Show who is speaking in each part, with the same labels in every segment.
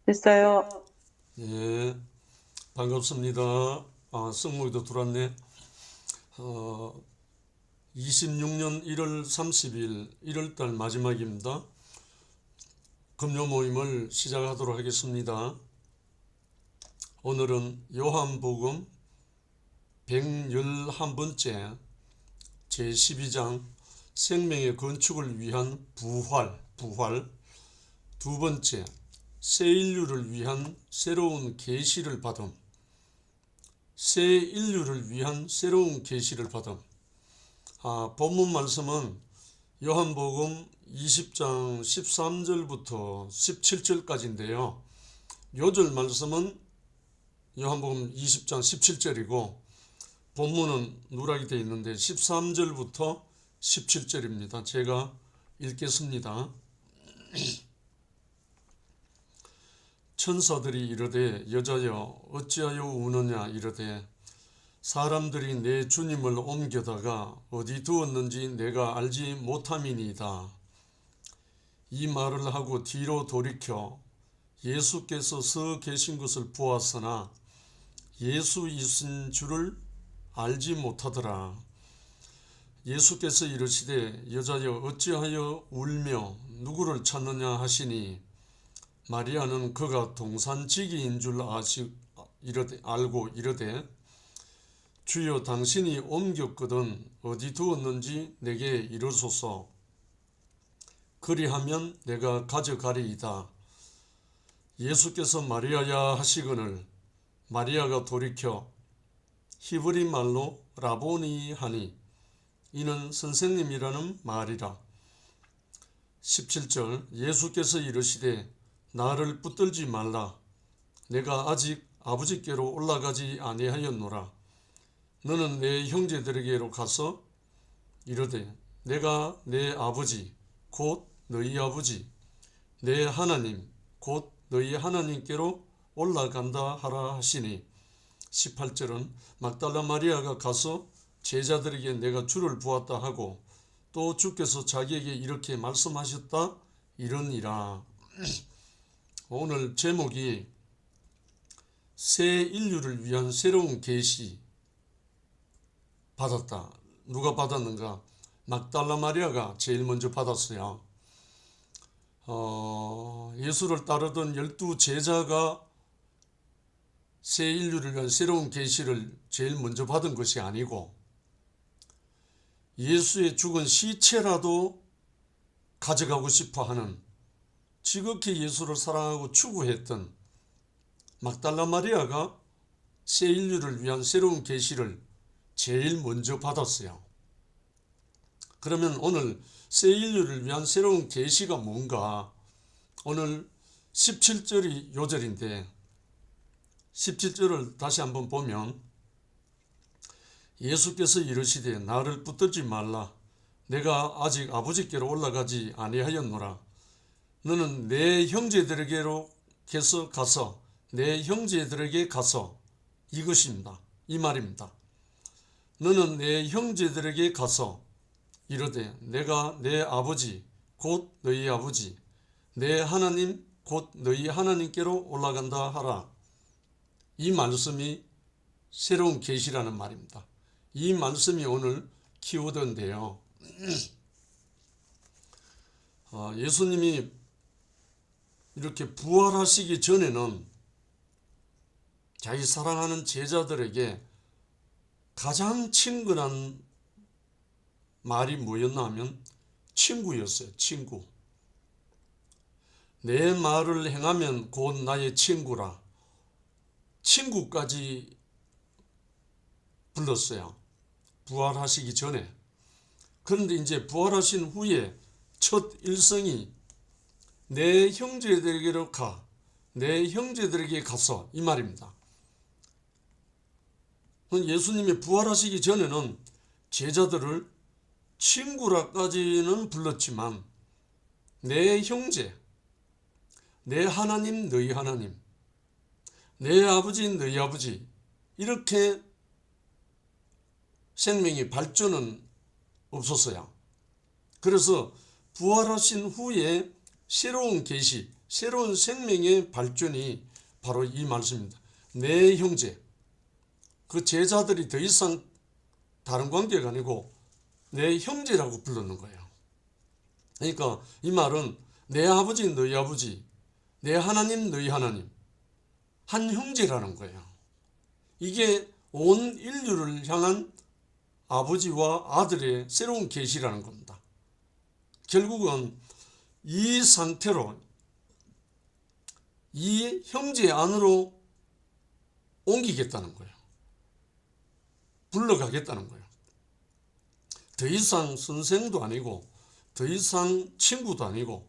Speaker 1: 됐어요.
Speaker 2: 예, 반갑습니다. 성목이도 들어왔네. 26년 1월 30일, 1월달 마지막입니다. 금요 모임을 시작하도록 하겠습니다. 오늘은 요한복음 111번째 제12장 생명의 건축을 위한 부활, 두 번째 새 인류를 위한 새로운 계시를 받음, 새 인류를 위한 새로운 계시를 받음. 본문 말씀은 요한복음 20장 13절부터 17절까지인데요. 요절 말씀은 요한복음 20장 17절이고 본문은 누락이 되어 있는데 13절부터 17절입니다. 제가 읽겠습니다. 천사들이 이르되 여자여 어찌하여 우느냐 이르되 사람들이 내 주님을 옮겨다가 어디 두었는지 내가 알지 못함이니이다. 이 말을 하고 뒤로 돌이켜 예수께서 서 계신 것을 보았으나 예수이신 줄을 알지 못하더라. 예수께서 이르시되 여자여 어찌하여 울며 누구를 찾느냐 하시니 마리아는 그가 동산지기인 줄 알고 이르되 주여 당신이 옮겼거든 어디 두었는지 내게 이르소서. 그리하면 내가 가져가리이다. 예수께서 마리아야 하시거늘 마리아가 돌이켜 히브리 말로 라보니 하니 이는 선생님이라는 말이라. 17절 예수께서 이르시되 나를 붙들지 말라. 내가 아직 아버지께로 올라가지 아니하였노라. 너는 내 형제들에게로 가서 이르되 내가 내 아버지 곧 너희 아버지 내 하나님 곧 너희 하나님께로 올라간다 하라 하시니 18절은 막달라 마리아가 가서 제자들에게 내가 주를 보았다 하고 또 주께서 자기에게 이렇게 말씀하셨다 이러니라. 오늘 제목이 새 인류를 위한 새로운 계시 받았다. 누가 받았는가? 막달라 마리아가 제일 먼저 받았어요. 예수를 따르던 12 제자가 새 인류를 위한 새로운 계시를 제일 먼저 받은 것이 아니고 예수의 죽은 시체라도 가져가고 싶어 하는 지극히 예수를 사랑하고 추구했던 막달라 마리아가 새 인류를 위한 새로운 계시를 제일 먼저 받았어요. 그러면 오늘 새 인류를 위한 새로운 계시가 뭔가? 오늘 17절이 요절인데 17절을 다시 한번 보면 예수께서 이르시되 나를 붙들지 말라. 내가 아직 아버지께로 올라가지 아니하였노라. 너는 내 형제들에게로 가서 내 형제들에게 가서 이것입니다. 이 말입니다. 너는 내 형제들에게 가서 이르되 내가 내 아버지 곧 너희 아버지 내 하나님 곧 너희 하나님께로 올라간다 하라. 이 말씀이 새로운 계시라는 말입니다. 이 말씀이 오늘 키워드인데요. 예수님이 이렇게 부활하시기 전에는 자기 사랑하는 제자들에게 가장 친근한 말이 뭐였나 하면 친구였어요. 친구. 내 말을 행하면 곧 나의 친구라. 친구까지 불렀어요. 부활하시기 전에. 그런데 이제 부활하신 후에 첫 일성이 내 형제들에게로 가. 내 형제들에게 가서 이 말입니다. 예수님이 부활하시기 전에는 제자들을 친구라까지는 불렀지만 내 형제, 내 하나님, 너희 하나님, 내 아버지, 너희 아버지 이렇게 생명이 발전은 없었어요. 그래서 부활하신 후에 새로운 계시, 새로운 생명의 발전이 바로 이 말씀입니다. 내 형제, 그 제자들이 더 이상 다른 관계가 아니고 내 형제라고 부르는 거예요. 그러니까 이 말은 내 아버지 너희 아버지, 내 하나님 너희 하나님, 한 형제라는 거예요. 이게 온 인류를 향한 아버지와 아들의 새로운 계시라는 겁니다. 결국은 이 상태로 이 형제 안으로 옮기겠다는 거예요. 불러가겠다는 거예요. 더 이상 선생도 아니고 더 이상 친구도 아니고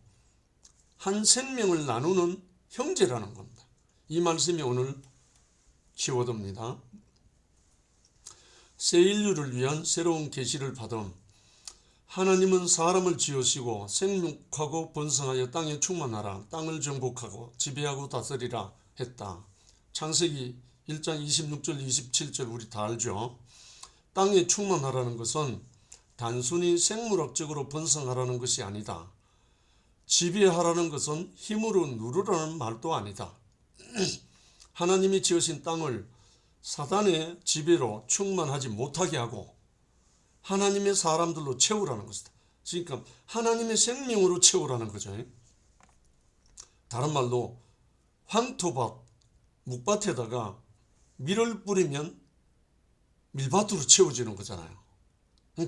Speaker 2: 한 생명을 나누는 형제라는 겁니다. 이 말씀이 오늘 키워드입니다. 새 인류를 위한 새로운 계시를 받음. 하나님은 사람을 지으시고 생육하고 번성하여 땅에 충만하라, 땅을 정복하고 지배하고 다스리라 했다. 창세기 1장 26절 27절 우리 다 알죠. 땅에 충만하라는 것은 단순히 생물학적으로 번성하라는 것이 아니다. 지배하라는 것은 힘으로 누르라는 말도 아니다. 하나님이 지으신 땅을 사단의 지배로 충만하지 못하게 하고 하나님의 사람들로 채우라는 것이다. 그러니까 하나님의 생명으로 채우라는 거죠. 다른 말로 황토밭, 묵밭에다가 밀을 뿌리면 밀밭으로 채워지는 거잖아요.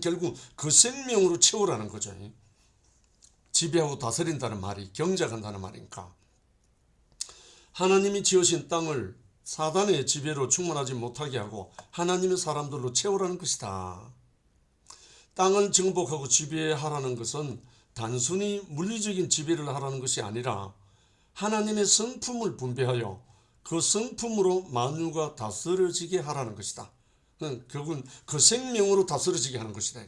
Speaker 2: 결국 그 생명으로 채우라는 거죠. 지배하고 다스린다는 말이 경작한다는 말이니까. 하나님이 지으신 땅을 사단의 지배로 충만하지 못하게 하고 하나님의 사람들로 채우라는 것이다. 땅을 정복하고 지배하라는 것은 단순히 물리적인 지배를 하라는 것이 아니라 하나님의 성품을 분배하여 그 성품으로 만유가 다스려지게 하라는 것이다. 결국은 그 생명으로 다스려지게 하는 것이다.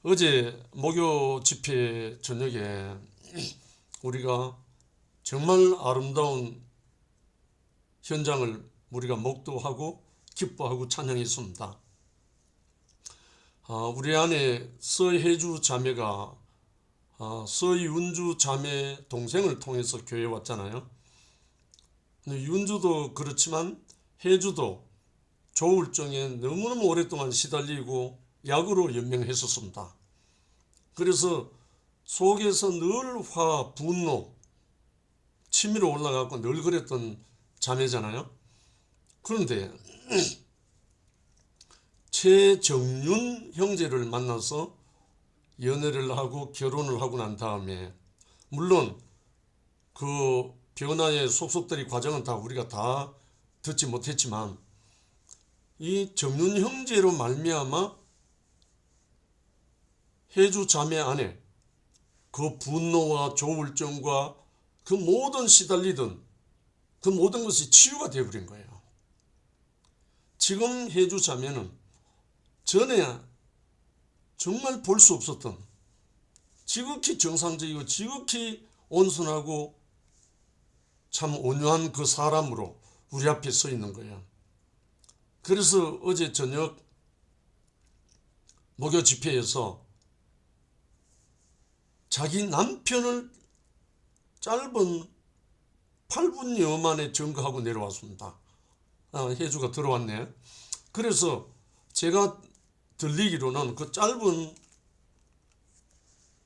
Speaker 2: 어제 목요 집회 저녁에 우리가 정말 아름다운 현장을 우리가 목도하고 기뻐하고 찬양했습니다. 우리 안에 서혜주 자매가 서윤주 자매 동생을 통해서 교회에 왔잖아요. 윤주도 그렇지만 혜주도 조울증에 너무너무 오랫동안 시달리고 약으로 연명했었습니다. 그래서 속에서 늘 화, 분노, 치밀어 올라가고 늘 그랬던 자매잖아요. 그런데 최정윤 형제를 만나서 연애를 하고 결혼을 하고 난 다음에, 물론 그 변화의 속속들이 과정은 다 우리가 다 듣지 못했지만 이 정윤 형제로 말미암아 혜주 자매 안에 그 분노와 조울증과 그 모든 시달리던 그 모든 것이 치유가 되어버린 거예요. 지금 혜주 자매는 전에 정말 볼 수 없었던 지극히 정상적이고 지극히 온순하고 참 온유한 그 사람으로 우리 앞에 서 있는 거예요. 그래서 어제 저녁 목요 집회에서 자기 남편을 짧은 8분여 만에 증거하고 내려왔습니다. 혜주가 들어왔네. 그래서 제가 들리기로는 그 짧은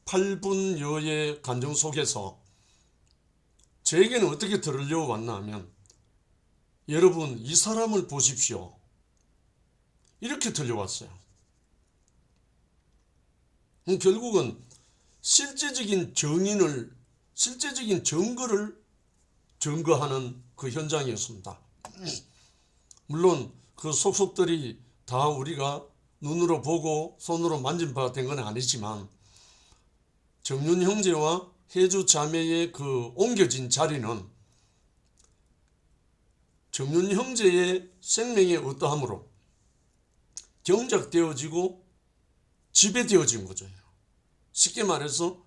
Speaker 2: 8분여의 간증 속에서 저에게는 어떻게 들으려고 왔나 하면, 여러분 이 사람을 보십시오, 이렇게 들려왔어요. 결국은 실제적인 증인을, 실제적인 증거를 증거하는 그 현장이었습니다. 물론 그 속속들이 다 우리가 눈으로 보고 손으로 만진 바가 된 건 아니지만 정윤 형제와 혜주 자매의 그 옮겨진 자리는 정윤 형제의 생명의 어떠함으로 경작되어지고 지배되어진 거죠. 쉽게 말해서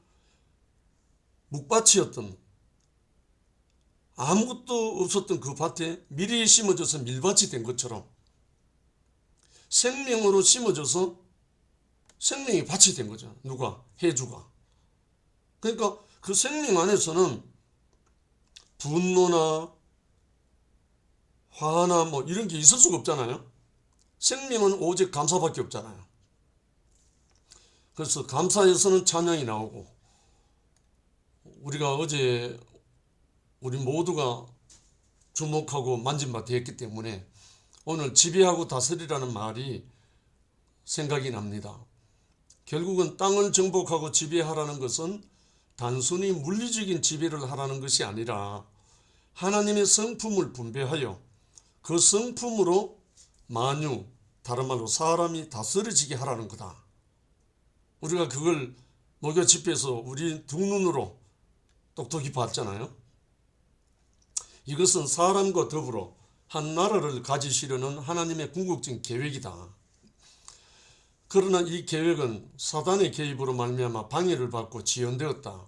Speaker 2: 묵밭이었던, 아무것도 없었던 그 밭에 밀이 심어져서 밀밭이 된 것처럼 생명으로 심어져서 생명이 밭이 된 거죠. 누가? 혜주가. 그러니까 그 생명 안에서는 분노나 화나 뭐 이런 게 있을 수가 없잖아요. 생명은 오직 감사밖에 없잖아요. 그래서 감사에서는 찬양이 나오고, 우리가 어제 우리 모두가 주목하고 만진 바 되었기 때문에 오늘 지배하고 다스리라는 말이 생각이 납니다. 결국은 땅을 정복하고 지배하라는 것은 단순히 물리적인 지배를 하라는 것이 아니라 하나님의 성품을 분배하여 그 성품으로 만유, 다른 말로 사람이 다스려지게 하라는 거다. 우리가 그걸 목요 집회에서 우리 두 눈으로 똑똑히 봤잖아요. 이것은 사람과 더불어 한 나라를 가지시려는 하나님의 궁극적인 계획이다. 그러나 이 계획은 사단의 개입으로 말미암아 방해를 받고 지연되었다.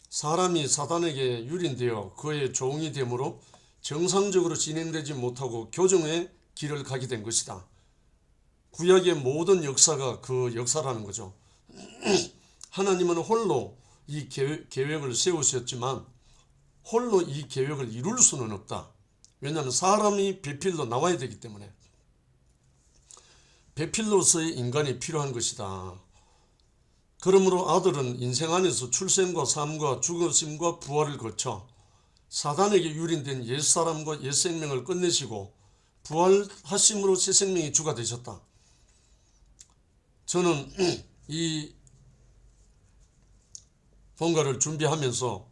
Speaker 2: 사람이 사단에게 유린되어 그의 종이 되므로 정상적으로 진행되지 못하고 교정의 길을 가게 된 것이다. 구약의 모든 역사가 그 역사라는 거죠. 하나님은 홀로 이 계획을 세우셨지만 홀로 이 계획을 이룰 수는 없다. 왜냐하면 사람이 배필로 나와야 되기 때문에. 배필로서의 인간이 필요한 것이다. 그러므로 아들은 인생 안에서 출생과 삶과 죽으심과 부활을 거쳐 사단에게 유린된 옛사람과 옛생명을 끝내시고 부활하심으로 새 생명이 주가 되셨다. 저는 이 본가를 준비하면서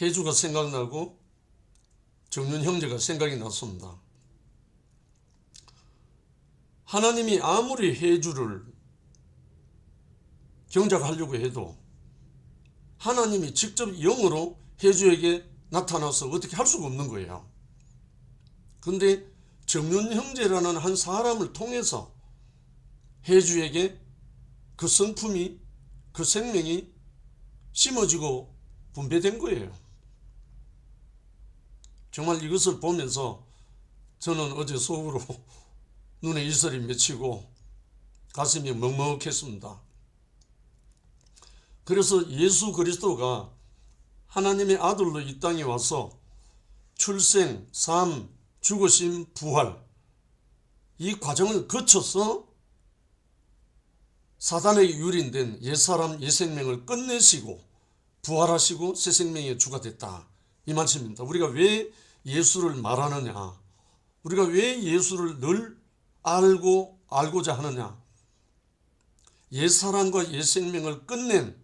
Speaker 2: 해주가 생각나고 정윤 형제가 생각이 났습니다. 하나님이 아무리 해주를 경작하려고 해도 하나님이 직접 영으로 해주에게 나타나서 어떻게 할 수가 없는 거예요. 그런데 정윤 형제라는 한 사람을 통해서 해주에게 그 성품이, 그 생명이 심어지고 분배된 거예요. 정말 이것을 보면서 저는 어제 속으로 눈에 이슬이 맺히고 가슴이 먹먹했습니다. 그래서 예수 그리스도가 하나님의 아들로 이 땅에 와서 출생, 삶, 죽으심, 부활, 이 과정을 거쳐서 사단에게 유린된 옛사람, 옛생명을 끝내시고 부활하시고 새 생명의 주가 됐다. 이 말씀입니다. 우리가 왜 예수를 말하느냐, 우리가 왜 예수를 늘 알고자 하느냐, 옛사람과 옛생명을 끝낸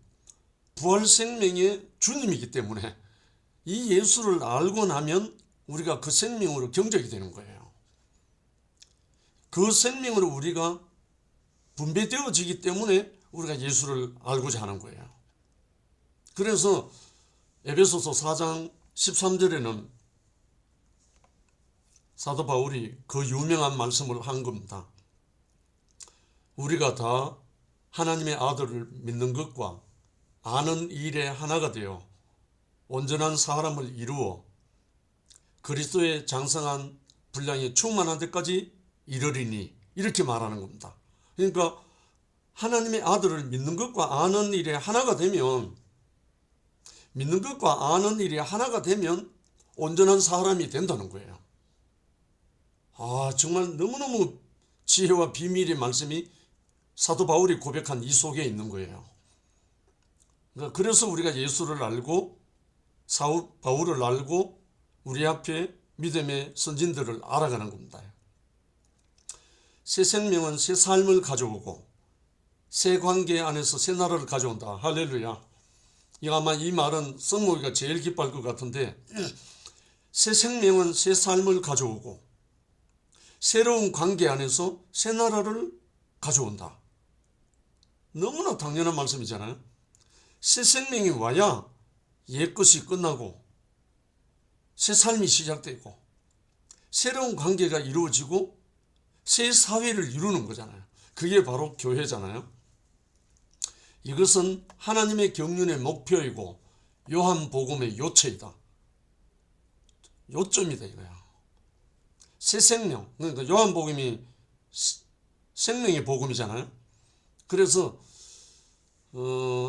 Speaker 2: 부활생명의 주님이기 때문에 이 예수를 알고 나면 우리가 그 생명으로 경작이 되는 거예요. 그 생명으로 우리가 분배되어지기 때문에 우리가 예수를 알고자 하는 거예요. 그래서 에베소서 4장 13절에는 사도 바울이 그 유명한 말씀을 한 겁니다. 우리가 다 하나님의 아들을 믿는 것과 아는 일에 하나가 되어 온전한 사람을 이루어 그리스도의 장성한 분량이 충만한 데까지 이르리니, 이렇게 말하는 겁니다. 그러니까 하나님의 아들을 믿는 것과 아는 일에 하나가 되면, 믿는 것과 아는 일이 하나가 되면 온전한 사람이 된다는 거예요. 정말 너무너무 지혜와 비밀의 말씀이 사도 바울이 고백한 이 속에 있는 거예요. 그래서 우리가 예수를 알고 바울을 알고 우리 앞에 믿음의 선진들을 알아가는 겁니다. 새 생명은 새 삶을 가져오고 새 관계 안에서 새 나라를 가져온다. 할렐루야. 아마 이 말은 성모가 제일 기뻐할 것 같은데, 새 생명은 새 삶을 가져오고 새로운 관계 안에서 새 나라를 가져온다. 너무나 당연한 말씀이잖아요. 새 생명이 와야 옛것이 끝나고 새 삶이 시작되고 새로운 관계가 이루어지고 새 사회를 이루는 거잖아요. 그게 바로 교회잖아요. 이것은 하나님의 경륜의 목표이고 요한복음의 요체이다. 요점이다 이거야. 새 생명, 그러니까 요한복음이 생명의 복음이잖아요. 그래서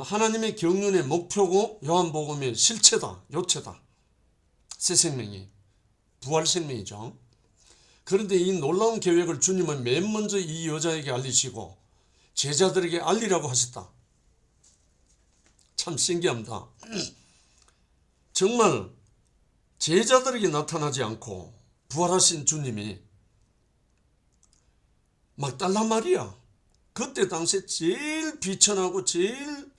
Speaker 2: 하나님의 경륜의 목표고 요한복음의 실체다, 요체다. 새 생명이 부활 생명이죠. 그런데 이 놀라운 계획을 주님은 맨 먼저 이 여자에게 알리시고 제자들에게 알리라고 하셨다. 참 신기합니다. 정말 제자들에게 나타나지 않고 부활하신 주님이 막달라 마리아, 그때 당시에 제일 비천하고 제일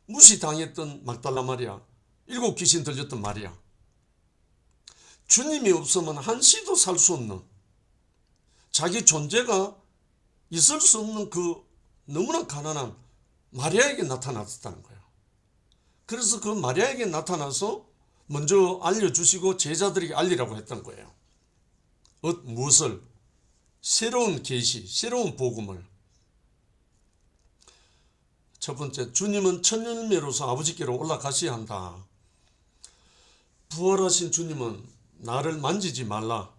Speaker 2: 무시당했던 막달라 마리아, 7 귀신 들렸던 마리아, 주님이 없으면 한시도 살 수 없는, 자기 존재가 있을 수 없는 그 너무나 가난한 마리아에게 나타났다는 거예요. 그래서 그 마리아에게 나타나서 먼저 알려주시고 제자들에게 알리라고 했던 거예요. 무엇을? 새로운 계시, 새로운 복음을. 첫 번째, 주님은 첫 열매로서 아버지께로 올라가셔야 한다. 부활하신 주님은 나를 만지지 말라,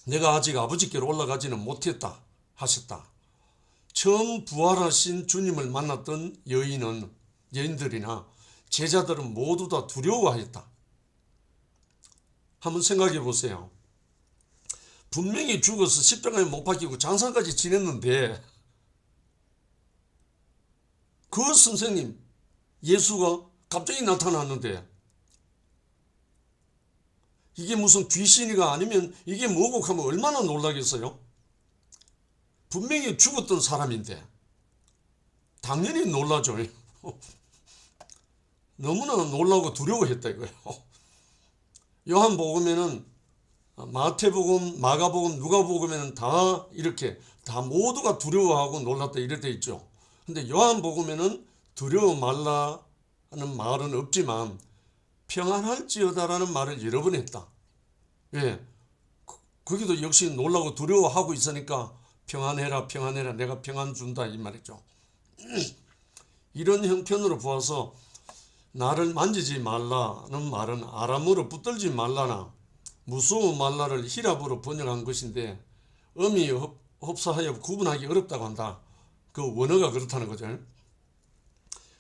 Speaker 2: 내가 아직 아버지께로 올라가지는 못했다 하셨다. 처음 부활하신 주님을 만났던 여인들이나 제자들은 모두 다 두려워하였다. 한번 생각해 보세요. 분명히 죽어서 십자가에 못 박히고 장사까지 지냈는데 그 선생님 예수가 갑자기 나타났는데 이게 무슨 귀신이가 아니면 이게 뭐고 하면 얼마나 놀라겠어요? 분명히 죽었던 사람인데 당연히 놀라죠. 너무나 놀라고 두려워했다 이거예요. 요한복음에는 마태복음, 마가복음, 누가복음에는 다 이렇게 다 모두가 두려워하고 놀랐다 이렇게 돼 있죠. 근데 요한복음에는 두려워 말라는 말은 없지만 평안할지어다라는 말을 여러 번 했다. 왜? 거기도 역시 놀라고 두려워하고 있으니까 평안해라, 평안해라, 내가 평안 준다 이 말이죠. 이런 형편으로 보아서 나를 만지지 말라는 말은 아람어로 붙들지 말라나 무서워 말라를 히랍어로 번역한 것인데 어미 흡사하여 구분하기 어렵다고 한다. 그 원어가 그렇다는 거죠.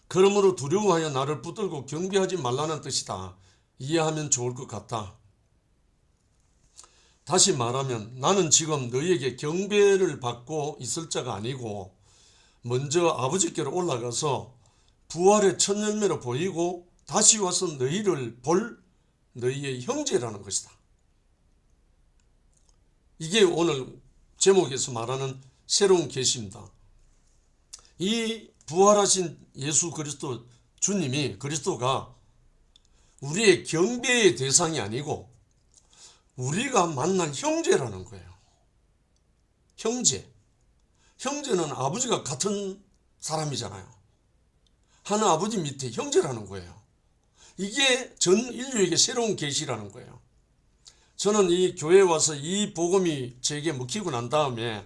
Speaker 2: 그러므로 두려워하여 나를 붙들고 경배하지 말라는 뜻이다. 이해하면 좋을 것 같다. 다시 말하면 나는 지금 너희에게 경배를 받고 있을 자가 아니고 먼저 아버지께로 올라가서 부활의 첫 열매로 보이고 다시 와서 너희를 볼 너희의 형제라는 것이다. 이게 오늘 제목에서 말하는 새로운 계시입니다. 이 부활하신 예수 그리스도 주님이 그리스도가 우리의 경배의 대상이 아니고 우리가 만날 형제라는 거예요. 형제. 형제는 아버지가 같은 사람이잖아요. 하나 아버지 밑에 형제라는 거예요. 이게 전 인류에게 새로운 계시라는 거예요. 저는 이 교회에 와서 이 복음이 제게 먹히고 난 다음에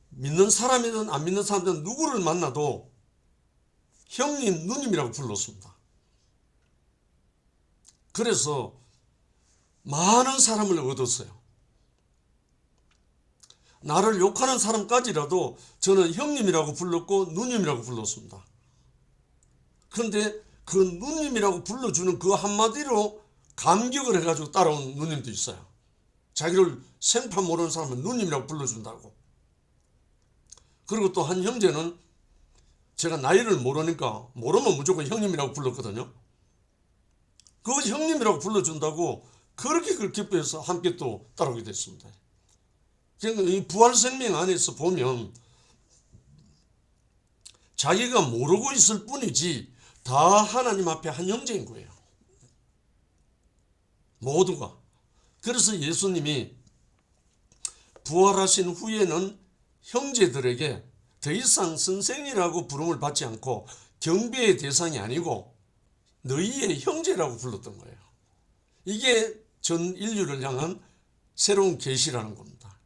Speaker 2: 믿는 사람이든 안 믿는 사람이든 누구를 만나도 형님, 누님이라고 불렀습니다. 그래서 많은 사람을 얻었어요. 나를 욕하는 사람까지라도 저는 형님이라고 불렀고 누님이라고 불렀습니다. 그런데 그 누님이라고 불러주는 그 한마디로 감격을 해가지고 따라온 누님도 있어요. 자기를 생판 모르는 사람은 누님이라고 불러준다고. 그리고 또 한 형제는 제가 나이를 모르니까 모르면 무조건 형님이라고 불렀거든요. 그 형님이라고 불러준다고 그렇게 그걸 기뻐해서 함께 또 따라오게 됐습니다. 그러니까 이 부활 생명 안에서 보면 자기가 모르고 있을 뿐이지 다 하나님 앞에 한 형제인 거예요. 모두가. 그래서 예수님이 부활하신 후에는 형제들에게 더 이상 선생이라고 부름을 받지 않고 경배의 대상이 아니고 너희의 형제라고 불렀던 거예요. 이게 전 인류를 향한 새로운 계시라는 겁니다.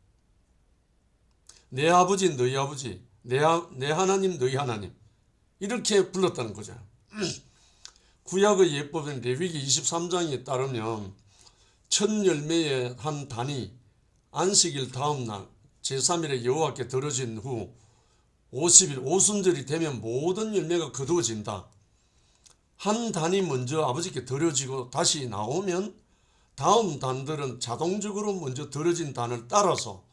Speaker 2: 내 아버지 너희 아버지, 내 하나님 너희 하나님 이렇게 불렀다는 거죠. 구약의 예법인 레위기 23장에 따르면 첫 열매의 한 단이 안식일 다음 날 제3일에 여호와께 드려진 후 50일 오순절이 되면 모든 열매가 거두어진다. 한 단이 먼저 아버지께 드려지고 다시 나오면 다음 단들은 자동적으로 먼저 드려진 단을 따라서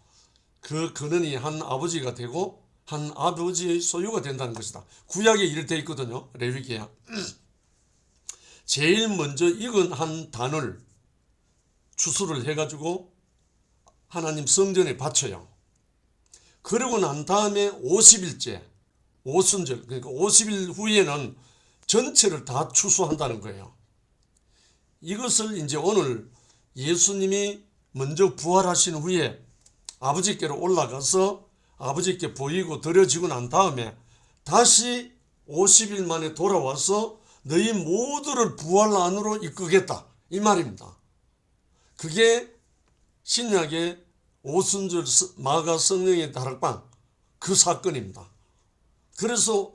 Speaker 2: 그 근원이 한 아버지가 되고 한 아버지의 소유가 된다는 것이다. 구약에 이렇게 되어 있거든요. 레위기야. 제일 먼저 익은 한 단을 추수를 해가지고 하나님 성전에 바쳐요. 그러고 난 다음에 50일째 오순절, 그러니까 50일 후에는 전체를 다 추수한다는 거예요. 이것을 이제 오늘 예수님이 먼저 부활하신 후에 아버지께로 올라가서 아버지께 보이고 드려지고 난 다음에 다시 50일 만에 돌아와서 너희 모두를 부활 안으로 이끌겠다, 이 말입니다. 그게 신약의 오순절 마가 성령의 다락방 그 사건입니다. 그래서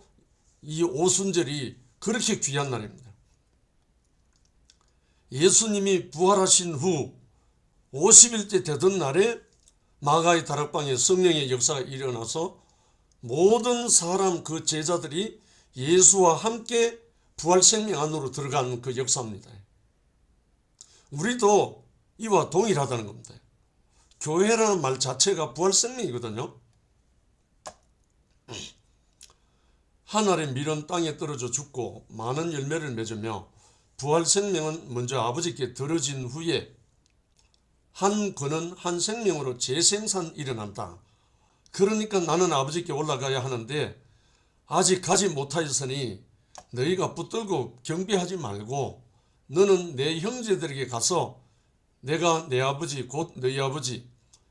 Speaker 2: 이 오순절이 그렇게 귀한 날입니다. 예수님이 부활하신 후 50일째 되던 날에 마가의 다락방에 성령의 역사가 일어나서 모든 사람 그 제자들이 예수와 함께 부활 생명 안으로 들어가는 그 역사입니다. 우리도 이와 동일하다는 겁니다. 교회라는 말 자체가 부활 생명이거든요. 하늘의 밀은 땅에 떨어져 죽고 많은 열매를 맺으며 부활 생명은 먼저 아버지께 들어진 후에 한 근은 한 생명으로 재생산 일어난다. 그러니까 나는 아버지께 올라가야 하는데 아직 가지 못하였으니 너희가 붙들고 경배하지 말고 너는 내 형제들에게 가서 내가 내 아버지 곧 너희 아버지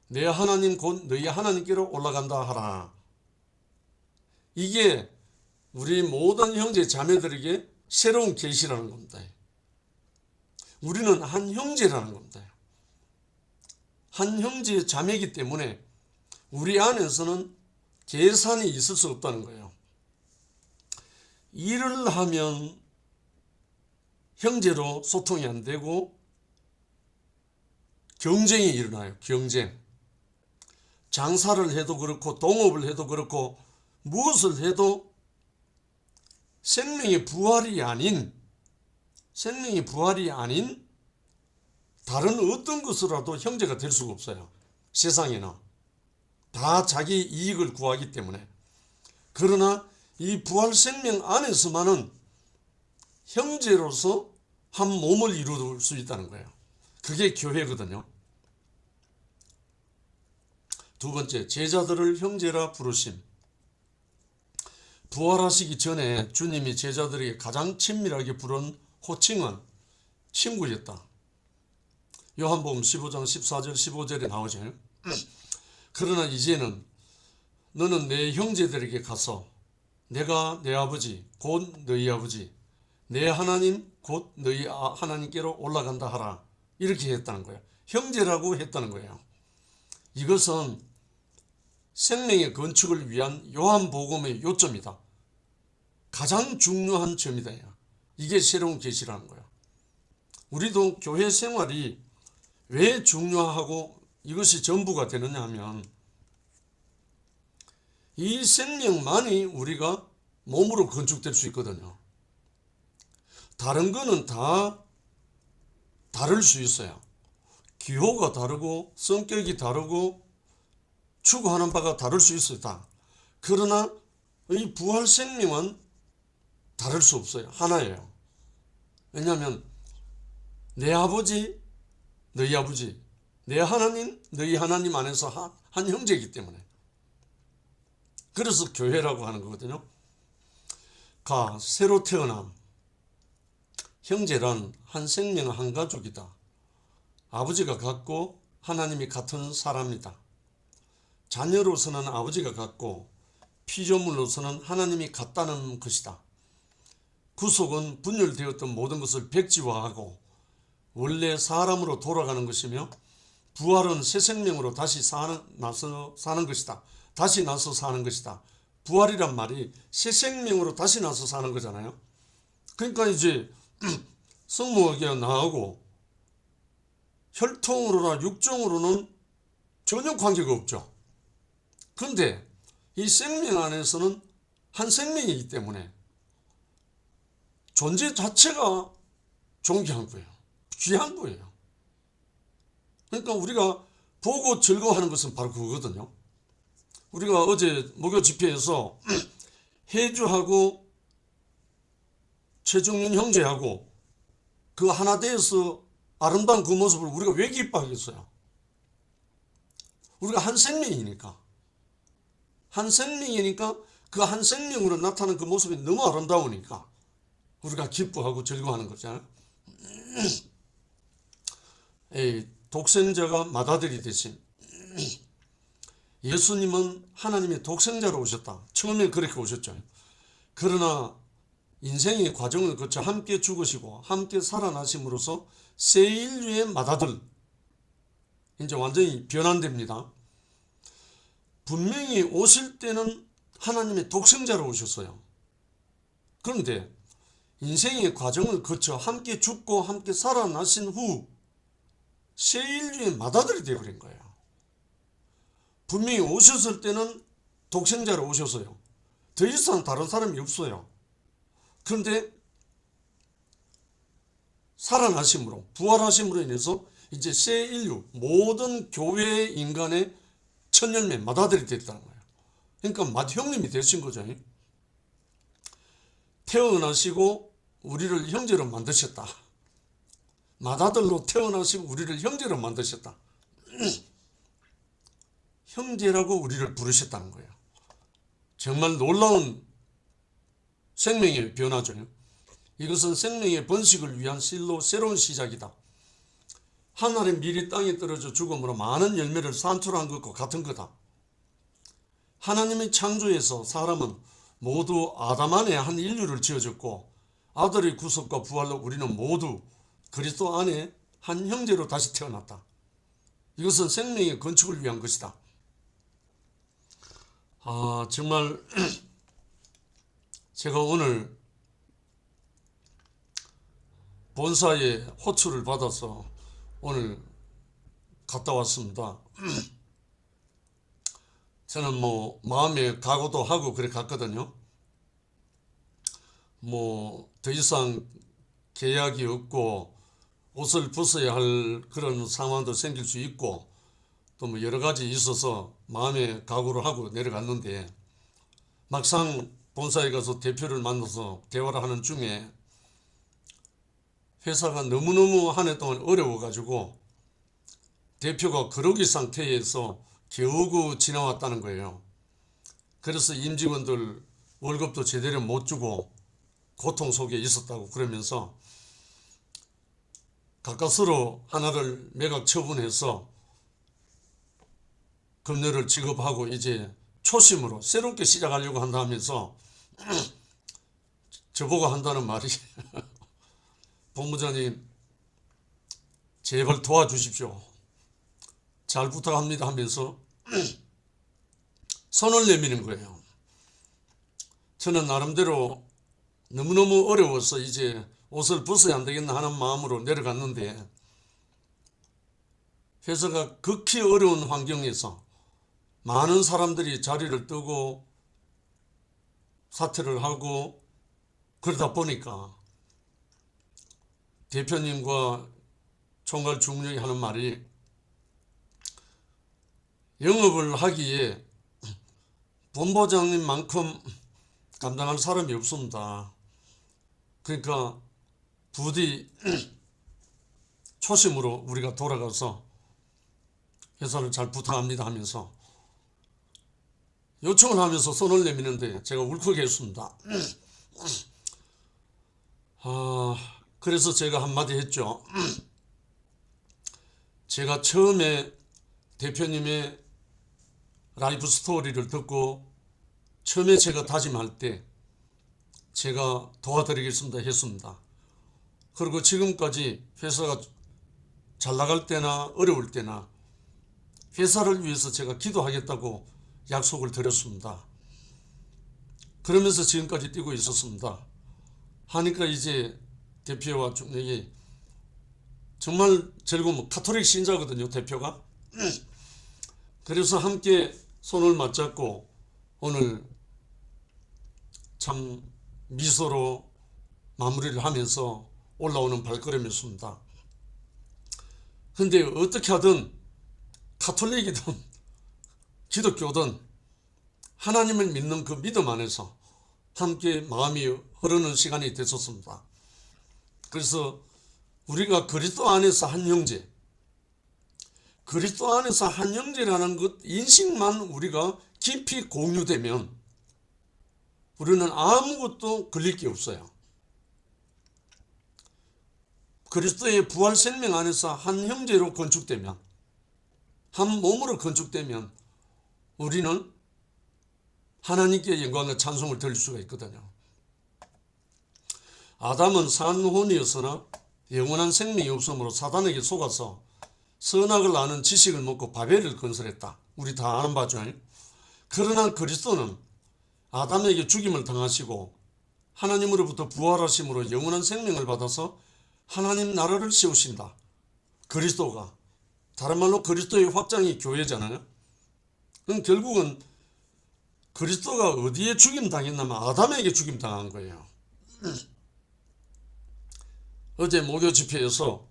Speaker 2: 내 하나님 곧 너희 하나님께로 올라간다 하라. 이게 우리 모든 형제 자매들에게 새로운 계시라는 겁니다. 우리는 한 형제라는 겁니다. 한 형제 자매이기 때문에 우리 안에서는 계산이 있을 수 없다는 거예요. 일을 하면 형제로 소통이 안 되고 경쟁이 일어나요. 경쟁. 장사를 해도 그렇고 동업을 해도 그렇고 무엇을 해도 생명의 부활이 아닌 다른 어떤 것으로라도 형제가 될 수가 없어요. 세상에는 다 자기 이익을 구하기 때문에. 그러나 이 부활 생명 안에서만은 형제로서 한 몸을 이룰 수 있다는 거예요. 그게 교회거든요. 두 번째, 제자들을 형제라 부르심. 부활하시기 전에 주님이 제자들에게 가장 친밀하게 부른 호칭은 친구였다. 요한복음 15장 14절 15절에 나오죠. 그러나 이제는 너는 내 형제들에게 가서 내가 내 아버지 곧 너희 아버지 내 하나님 곧 너희 하나님께로 올라간다 하라. 이렇게 했다는 거예요. 형제라고 했다는 거예요. 이것은 생명의 건축을 위한 요한복음의 요점이다. 가장 중요한 점이다. 이게 새로운 계시라는 거예요. 우리도 교회 생활이 왜 중요하고 이것이 전부가 되느냐 하면 이 생명만이 우리가 몸으로 건축될 수 있거든요. 다른 거는 다 다를 수 있어요. 기호가 다르고 성격이 다르고 추구하는 바가 다를 수 있다. 그러나 이 부활 생명은 다를 수 없어요. 하나예요. 왜냐하면 내 아버지, 너희 아버지, 내 하나님, 너희 하나님 안에서 한 형제이기 때문에. 그래서 교회라고 하는 거거든요. 새로 태어남. 형제란 한 생명 한 가족이다. 아버지가 같고 하나님이 같은 사람이다. 자녀로서는 아버지가 같고 피조물로서는 하나님이 같다는 것이다. 구속은 분열되었던 모든 것을 백지화하고 원래 사람으로 돌아가는 것이며 부활은 새 생명으로 다시 나서 사는 것이다. 다시 나서 사는 것이다. 부활이란 말이 새 생명으로 다시 나서 사는 거잖아요. 그러니까 이제 성모에게 나하고 혈통으로나 육종으로는 전혀 관계가 없죠. 그런데 이 생명 안에서는 한 생명이기 때문에 존재 자체가 존귀한 거예요. 귀한 거예요. 그러니까 우리가 보고 즐거워하는 것은 바로 그거거든요. 우리가 어제 목요 집회에서 혜주하고 최정윤 형제하고 그 하나 되어서 아름다운 그 모습을 우리가 왜 기뻐하겠어요? 우리가 한 생명이니까. 한 생명이니까 그 한 생명으로 나타나는 그 모습이 너무 아름다우니까 우리가 기뻐하고 즐거워하는 거잖아요. 독생자가 맏아들이 되신 예수님은 하나님의 독생자로 오셨다. 처음에 그렇게 오셨죠. 그러나 인생의 과정을 거쳐 함께 죽으시고 함께 살아나심으로써 새 인류의 맏아들, 이제 완전히 변환됩니다. 분명히 오실 때는 하나님의 독생자로 오셨어요. 그런데 인생의 과정을 거쳐 함께 죽고 함께 살아나신 후 새 인류의 맏아들이 되어버린 거예요. 분명히 오셨을 때는 독생자로 오셨어요. 더 이상 다른 사람이 없어요. 그런데 살아나심으로, 부활하심으로 인해서 이제 새 인류, 모든 교회 인간의 첫 열매, 맏아들이 됐다는 거예요. 그러니까 맏형님이 되신 거죠. 태어나시고 우리를 형제로 만드셨다. 맏아들로 태어나시고 우리를 형제로 만드셨다. 형제라고 우리를 부르셨다는 거예요. 정말 놀라운 생명의 변화죠. 이것은 생명의 번식을 위한 실로 새로운 시작이다. 하늘의 밀이 땅에 떨어져 죽음으로 많은 열매를 산출한 것과 같은 거다. 하나님의 창조에서 사람은 모두 아담 안에 한 인류를 지어졌고 아들의 구속과 부활로 우리는 모두 그리스도 안에 한 형제로 다시 태어났다. 이것은 생명의 건축을 위한 것이다. 정말 제가 오늘 본사에 호출을 받아서 오늘 갔다 왔습니다. 저는 뭐 마음에 각오도 하고 그래 갔거든요. 뭐 더 이상 계약이 없고 옷을 벗어야 할 그런 상황도 생길 수 있고 또 뭐 여러 가지 있어서 마음에 각오를 하고 내려갔는데 막상 본사에 가서 대표를 만나서 대화를 하는 중에 회사가 너무너무 한 해 동안 어려워가지고 대표가 거르기 상태에서 겨우고 지나왔다는 거예요. 그래서 임직원들 월급도 제대로 못 주고 고통 속에 있었다고 그러면서 가까스로 하나를 매각 처분해서 급료를 지급하고 이제 초심으로 새롭게 시작하려고 한다면서 저보고 한다는 말이 본부장님 제발 도와주십시오. 잘 부탁합니다 하면서 손을 내미는 거예요. 저는 나름대로 너무너무 어려워서 이제 옷을 벗어야 안 되겠나 하는 마음으로 내려갔는데 회사가 극히 어려운 환경에서 많은 사람들이 자리를 뜨고 사퇴를 하고 그러다 보니까 대표님과 총괄 중령이 하는 말이 영업을 하기에 본부장님만큼 감당할 사람이 없습니다. 그러니까 부디 초심으로 우리가 돌아가서 회사를 잘 부탁합니다 하면서 요청을 하면서 손을 내미는데 제가 울컥했습니다. 그래서 제가 한마디 했죠. 제가 처음에 대표님의 라이프 스토리를 듣고 처음에 제가 다짐할 때 제가 도와드리겠습니다 했습니다. 그리고 지금까지 회사가 잘 나갈 때나 어려울 때나 회사를 위해서 제가 기도하겠다고 약속을 드렸습니다. 그러면서 지금까지 뛰고 있었습니다. 하니까 이제 대표와 중령이 정말 즐거운 카톨릭 신자거든요, 대표가. 그래서 함께 손을 맞잡고 오늘 참 미소로 마무리를 하면서 올라오는 발걸음이었습니다. 근데 어떻게 하든 가톨릭이든 기독교든 하나님을 믿는 그 믿음 안에서 함께 마음이 흐르는 시간이 됐었습니다. 그래서 우리가 그리스도 안에서 한 형제, 그리스도 안에서 한 형제라는 것 인식만 우리가 깊이 공유되면 우리는 아무것도 걸릴 게 없어요. 그리스도의 부활 생명 안에서 한 형제로 건축되면, 한 몸으로 건축되면 우리는 하나님께 영광과 찬송을 드릴 수가 있거든요. 아담은 산혼이었으나 영원한 생명이 없으므로 사단에게 속아서 선악을 아는 지식을 먹고 바벨을 건설했다. 우리 다 아는 바죠. 그러나 그리스도는 아담에게 죽임을 당하시고 하나님으로부터 부활하심으로 영원한 생명을 받아서 하나님 나라를 세우신다. 그리스도가, 다른 말로 그리스도의 확장이 교회잖아요. 그럼 결국은 그리스도가 어디에 죽임 당했냐면 아담에게 죽임 당한 거예요. 어제 목요 집회에서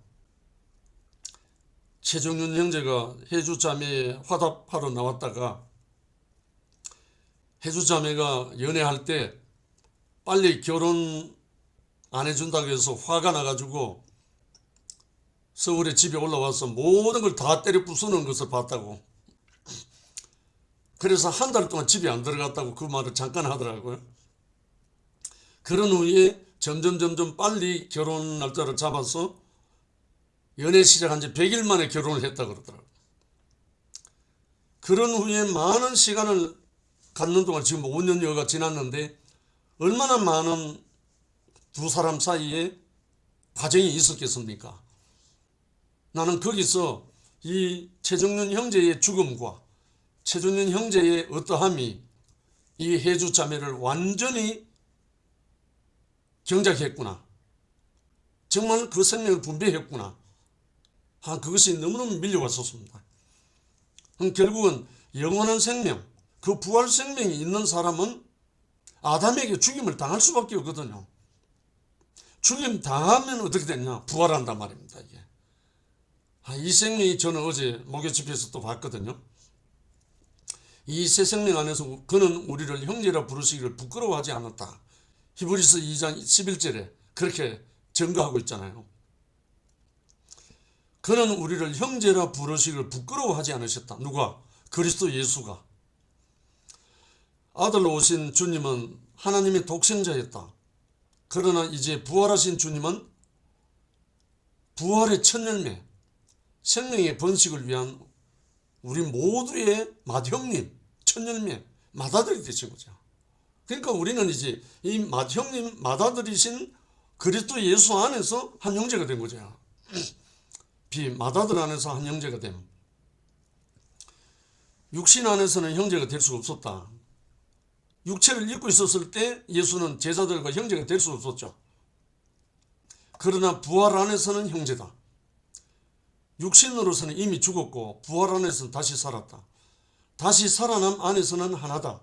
Speaker 2: 최정윤 형제가 해주자매에 화답하러 나왔다가 해주자매가 연애할 때 빨리 결혼 안 해준다고 해서 화가 나가지고 서울에 집에 올라와서 모든 걸 다 때려 부수는 것을 봤다고. 그래서 한 달 동안 집에 안 들어갔다고 그 말을 잠깐 하더라고요. 그런 후에 점점 빨리 결혼 날짜를 잡아서 연애 시작한 지 100일 만에 결혼을 했다 그러더라고요. 그런 후에 많은 시간을 갖는 동안 지금 5년여가 지났는데 얼마나 많은 두 사람 사이에 과정이 있었겠습니까? 나는 거기서 이 최정윤 형제의 죽음과 최정윤 형제의 어떠함이 이 해주 자매를 완전히 경작했구나. 정말 그 생명을 분배했구나. 그것이 너무너무 밀려왔었습니다. 결국은 영원한 생명, 그 부활 생명이 있는 사람은 아담에게 죽임을 당할 수밖에 없거든요. 죽임 당하면 어떻게 되냐? 부활한단 말입니다. 이게. 이 생명이 저는 어제 목요 집회에서 또 봤거든요. 이 새 생명 안에서 그는 우리를 형제라 부르시기를 부끄러워하지 않았다. 히브리서 2장 11절에 그렇게 증거하고 있잖아요. 그는 우리를 형제라 부르시기를 부끄러워하지 않으셨다. 누가? 그리스도 예수가. 아들로 오신 주님은 하나님의 독생자였다. 그러나 이제 부활하신 주님은 부활의 첫 열매, 생명의 번식을 위한 우리 모두의 맏형님, 첫 열매, 맏아들이 되신 거죠. 그러니까 우리는 이제 이 맏형님, 맏아들이신 그리스도 예수 안에서 한 형제가 된 거죠. 맏아들 안에서 한 형제가 됨. 육신 안에서는 형제가 될 수 없었다. 육체를 입고 있었을 때 예수는 제자들과 형제가 될 수 없었죠. 그러나 부활 안에서는 형제다. 육신으로서는 이미 죽었고 부활 안에서는 다시 살았다. 다시 살아남 안에서는 하나다.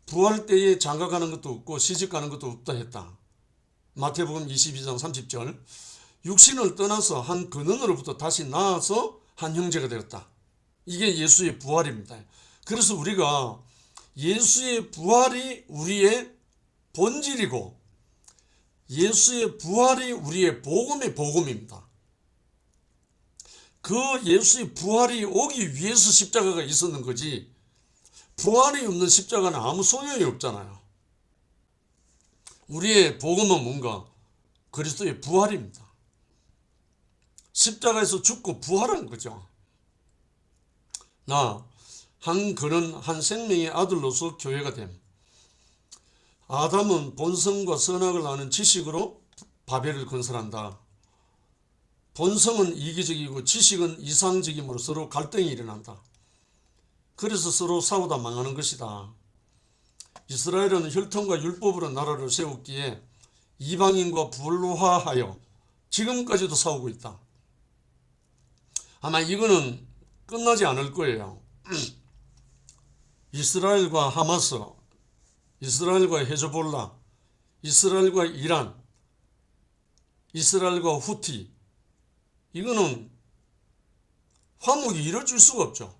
Speaker 2: 부활 때에 장가가는 것도 없고 시집가는 것도 없다 했다. 마태복음 22장 30절. 육신을 떠나서 한 근원으로부터 다시 나와서 한 형제가 되었다. 이게 예수의 부활입니다. 그래서 우리가 예수의 부활이 우리의 본질이고 예수의 부활이 우리의 복음의 복음입니다. 그 예수의 부활이 오기 위해서 십자가가 있었는 거지 부활이 없는 십자가는 아무 소용이 없잖아요. 우리의 복음은 뭔가? 그리스도의 부활입니다. 십자가에서 죽고 부활한 거죠. 한 그는 한 생명의 아들로서 교회가 됨. 아담은 본성과 선악을 아는 지식으로 바벨을 건설한다. 본성은 이기적이고 지식은 이상적이므로 서로 갈등이 일어난다. 그래서 서로 싸우다 망하는 것이다. 이스라엘은 혈통과 율법으로 나라를 세웠기에 이방인과 불화하여 지금까지도 싸우고 있다. 아마 이거는 끝나지 않을 거예요. 이스라엘과 하마스, 이스라엘과 헤즈볼라, 이스라엘과 이란, 이스라엘과 후티, 이거는 화목이 이루어질 수가 없죠.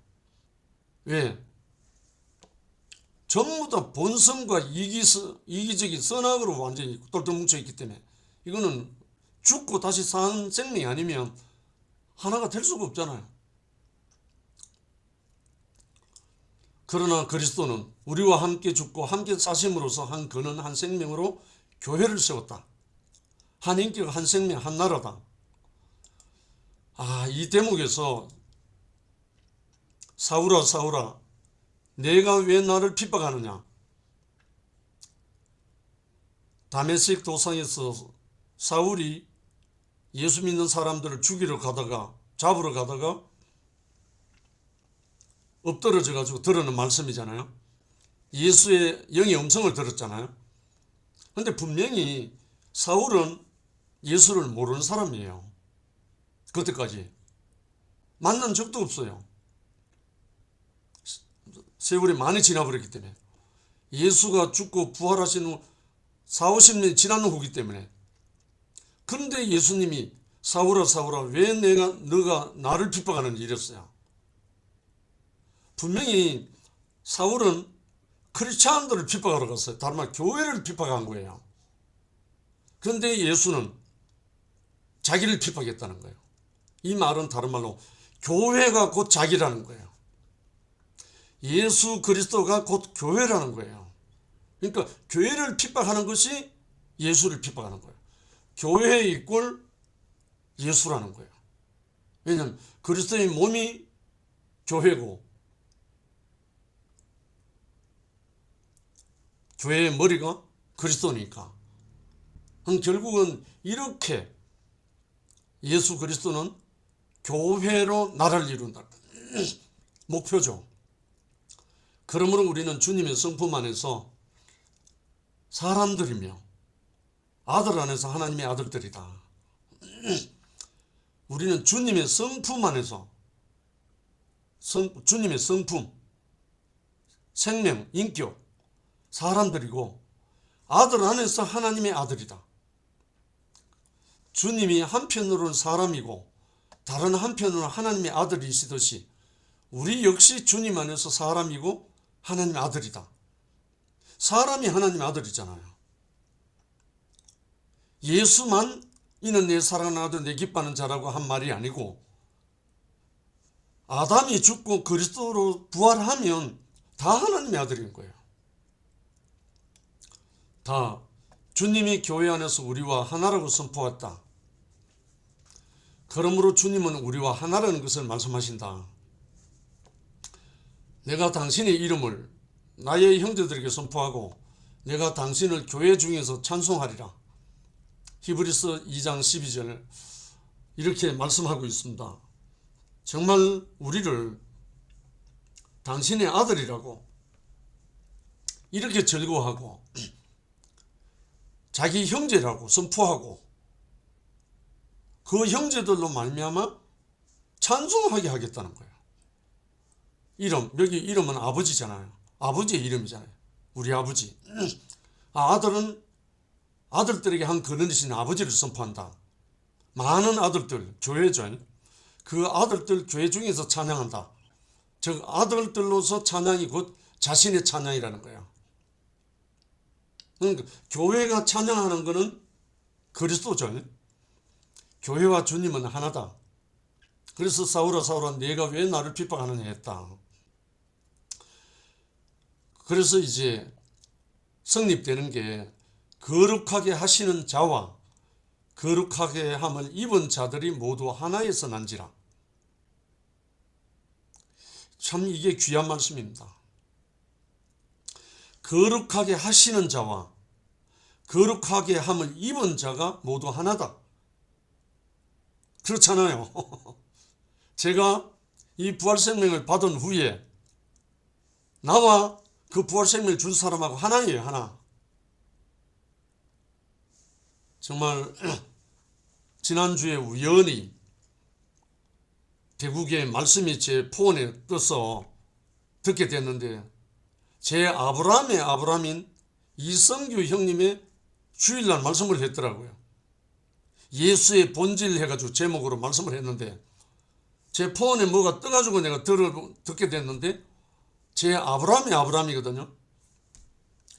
Speaker 2: 왜? 전부 다 본성과 이기적인 선악으로 완전히 똘똘 뭉쳐있기 때문에 이거는 죽고 다시 사는 생명이 아니면 하나가 될 수가 없잖아요. 그러나 그리스도는 우리와 함께 죽고 함께 사심으로써 한 근원 한 생명으로 교회를 세웠다. 한 인격 한 생명 한 나라다. 이 대목에서 사울아 사울아 내가 왜 나를 핍박하느냐. 다메섹 도상에서 사울이 예수 믿는 사람들을 잡으러 가다가 엎드러져 가지고 들었는 말씀이잖아요. 예수의 영의 음성을 들었잖아요. 근데 분명히 사울은 예수를 모르는 사람이에요. 그때까지 만난 적도 없어요. 세월이 많이 지나버렸기 때문에 예수가 죽고 부활하신 후 40-50년이 지난 후기 때문에. 그런데 예수님이 사울아 사울아 왜 너가 나를 핍박하는지 이랬어요. 분명히 사울은 크리스찬들을 핍박하러 갔어요. 다른 말 교회를 핍박한 거예요. 그런데 예수는 자기를 핍박했다는 거예요. 이 말은 다른 말로 교회가 곧 자기라는 거예요. 예수 그리스도가 곧 교회라는 거예요. 그러니까 교회를 핍박하는 것이 예수를 핍박하는 거예요. 교회 이꼴 예수라는 거예요. 왜냐하면 그리스도의 몸이 교회고 교회의 머리가 그리스도니까. 결국은 이렇게 예수 그리스도는 교회로 나라를 이룬다. 목표죠. 그러므로 우리는 주님의 성품 안에서 사람들이며 아들 안에서 하나님의 아들들이다. 우리는 주님의 성품 안에서 주님의 성품, 생명, 인격, 사람들이고 아들 안에서 하나님의 아들이다. 주님이 한편으로는 사람이고 다른 한편으로는 하나님의 아들이시듯이 우리 역시 주님 안에서 사람이고 하나님의 아들이다. 사람이 하나님의 아들이잖아요. 예수만 이는 내 사랑하는 아들 내 기뻐하는 자라고 한 말이 아니고 아담이 죽고 그리스도로 부활하면 다 하나님의 아들인 거예요. 다 주님이 교회 안에서 우리와 하나라고 선포했다. 그러므로 주님은 우리와 하나라는 것을 말씀하신다. 내가 당신의 이름을 나의 형제들에게 선포하고 내가 당신을 교회 중에서 찬송하리라. 히브리서 2장 12절 이렇게 말씀하고 있습니다. 정말 우리를 당신의 아들이라고 이렇게 즐거워하고 자기 형제라고 선포하고 그 형제들로 말미암아 찬송하게 하겠다는 거예요. 여기 이름은 아버지잖아요. 아버지의 이름이잖아요. 우리 아버지. 아들은 아들들에게 한 근원이신 아버지를 선포한다. 많은 아들들, 교회죠. 그 아들들 교회 중에서 찬양한다. 즉 아들들로서 찬양이 곧 자신의 찬양이라는 거예요. 그러니까 교회가 찬양하는 것은 그리스도죠. 교회와 주님은 하나다. 그래서 사울아 사울아 내가 왜 나를 핍박하느냐 했다. 그래서 이제 성립되는 게 거룩하게 하시는 자와 거룩하게 함을 입은 자들이 모두 하나에서 난지라. 참 이게 귀한 말씀입니다. 거룩하게 하시는 자와 거룩하게 함을 입은 자가 모두 하나다. 그렇잖아요. 제가 이 부활생명을 받은 후에 나와 그 부활생명을 준 사람하고 하나예요. 하나. 정말 지난주에 우연히 대국의 말씀이 제 폰에 떠서 듣게 됐는데 제 아브라함의 아브라함인 이성규 형님의 주일날 말씀을 했더라고요. 예수의 본질 해가지고 제목으로 말씀을 했는데 제 폰에 뭐가 떠가지고 내가 듣게 됐는데 제 아브라함이거든요.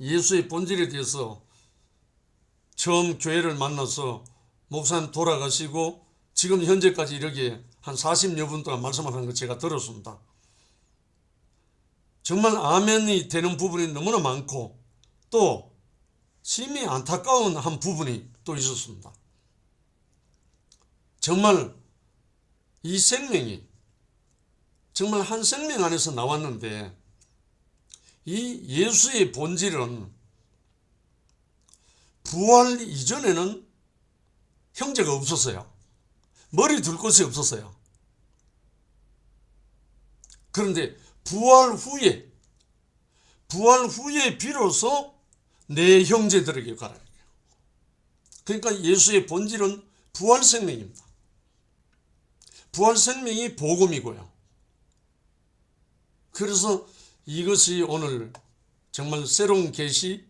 Speaker 2: 예수의 본질에 대해서 처음 교회를 만나서 목사님 돌아가시고 지금 현재까지 이렇게 한 40여 분 동안 말씀을 하는 거 제가 들었습니다. 정말 아멘이 되는 부분이 너무나 많고 또 심히 안타까운 한 부분이 또 있었습니다. 정말 이 생명이 정말 한 생명 안에서 나왔는데 이 예수의 본질은 부활 이전에는 형제가 없었어요. 머리 둘 곳이 없었어요. 그런데 부활 후에 비로소 내 형제들에게 가라. 그러니까 예수의 본질은 부활 생명입니다. 부활 생명이 복음이고요. 그래서 이것이 오늘 정말 새로운 계시,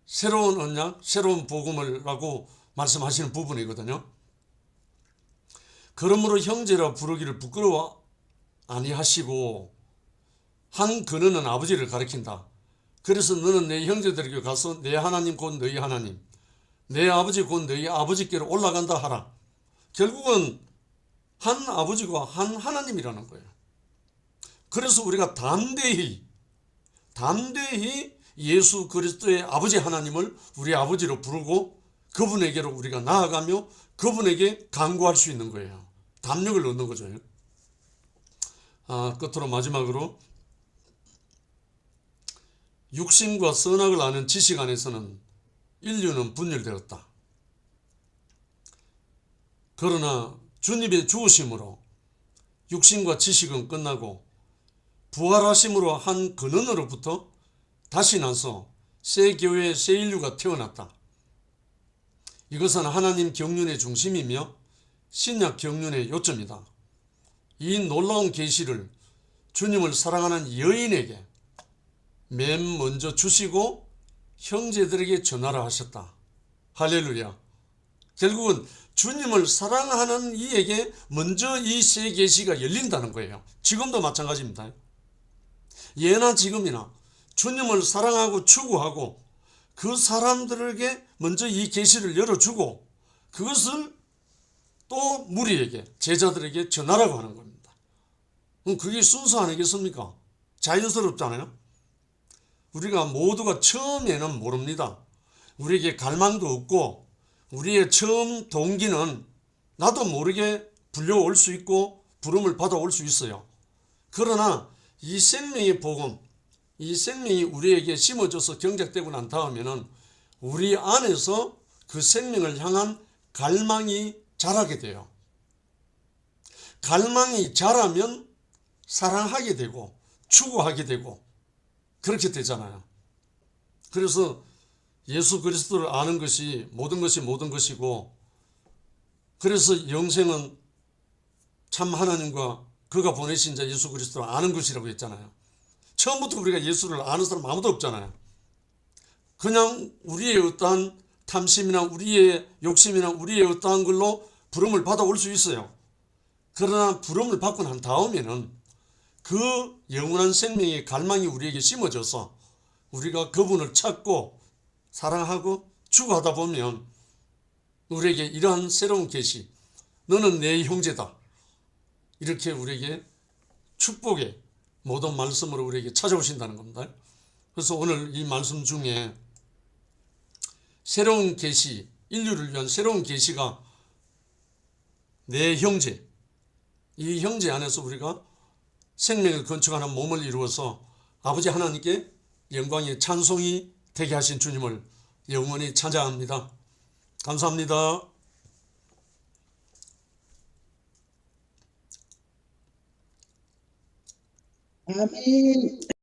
Speaker 2: 새로운 언약, 새로운 복음을 라고 말씀하시는 부분이거든요. 그러므로 형제라 부르기를 부끄러워 아니하시고 한 근원은 아버지를 가리킨다. 그래서 너는 내 형제들에게 가서 내 하나님 곧 너희 하나님, 내 아버지 곧 너희 아버지께로 올라간다 하라. 결국은 한 아버지가 한 하나님이라는 거예요. 그래서 우리가 담대히 예수 그리스도의 아버지 하나님을 우리 아버지로 부르고 그분에게로 우리가 나아가며 그분에게 간구할 수 있는 거예요. 담력을 얻는 거죠. 끝으로 마지막으로 육신과 선악을 아는 지식 안에서는 인류는 분열되었다. 그러나 주님의 죽으심으로 육신과 지식은 끝나고 부활하심으로 한 근원으로부터 다시 나서 새 교회, 새 인류가 태어났다. 이것은 하나님 경륜의 중심이며 신약 경륜의 요점이다. 이 놀라운 계시를 주님을 사랑하는 여인에게 맨 먼저 주시고 형제들에게 전하라 하셨다. 할렐루야. 결국은 주님을 사랑하는 이에게 먼저 이 새 계시가 열린다는 거예요. 지금도 마찬가지입니다. 예나 지금이나 주님을 사랑하고 추구하고 그 사람들에게 먼저 이 계시를 열어주고 그것을 또 무리에게, 제자들에게 전하라고 하는 겁니다. 그럼 그게 순서 아니겠습니까? 자연스럽잖아요. 우리가 모두가 처음에는 모릅니다. 우리에게 갈망도 없고 우리의 처음 동기는 나도 모르게 불려올 수 있고 부름을 받아올 수 있어요. 그러나 이 생명의 복음, 이 생명이 우리에게 심어져서 경작되고 난 다음에는 우리 안에서 그 생명을 향한 갈망이 자라게 돼요. 갈망이 자라면 사랑하게 되고 추구하게 되고 그렇게 되잖아요. 그래서 예수 그리스도를 아는 것이 모든 것이고 그래서 영생은 참 하나님과 그가 보내신 자 예수 그리스도를 아는 것이라고 했잖아요. 처음부터 우리가 예수를 아는 사람 아무도 없잖아요. 그냥 우리의 어떠한 탐심이나 우리의 욕심이나 우리의 어떠한 걸로 부름을 받아올 수 있어요. 그러나 부름을 받고 난 다음에는 그 영원한 생명의 갈망이 우리에게 심어져서 우리가 그분을 찾고 사랑하고 추구하다 보면 우리에게 이러한 새로운 계시, 너는 내 형제다, 이렇게 우리에게 축복의 모든 말씀으로 우리에게 찾아오신다는 겁니다. 그래서 오늘 이 말씀 중에 새로운 계시, 인류를 위한 새로운 계시가 내 형제, 이 형제 안에서 우리가 생명을 건축하는 몸을 이루어서 아버지 하나님께 영광의 찬송이 되게 하신 주님을 영원히 찬양합니다. 감사합니다.
Speaker 1: 아멘.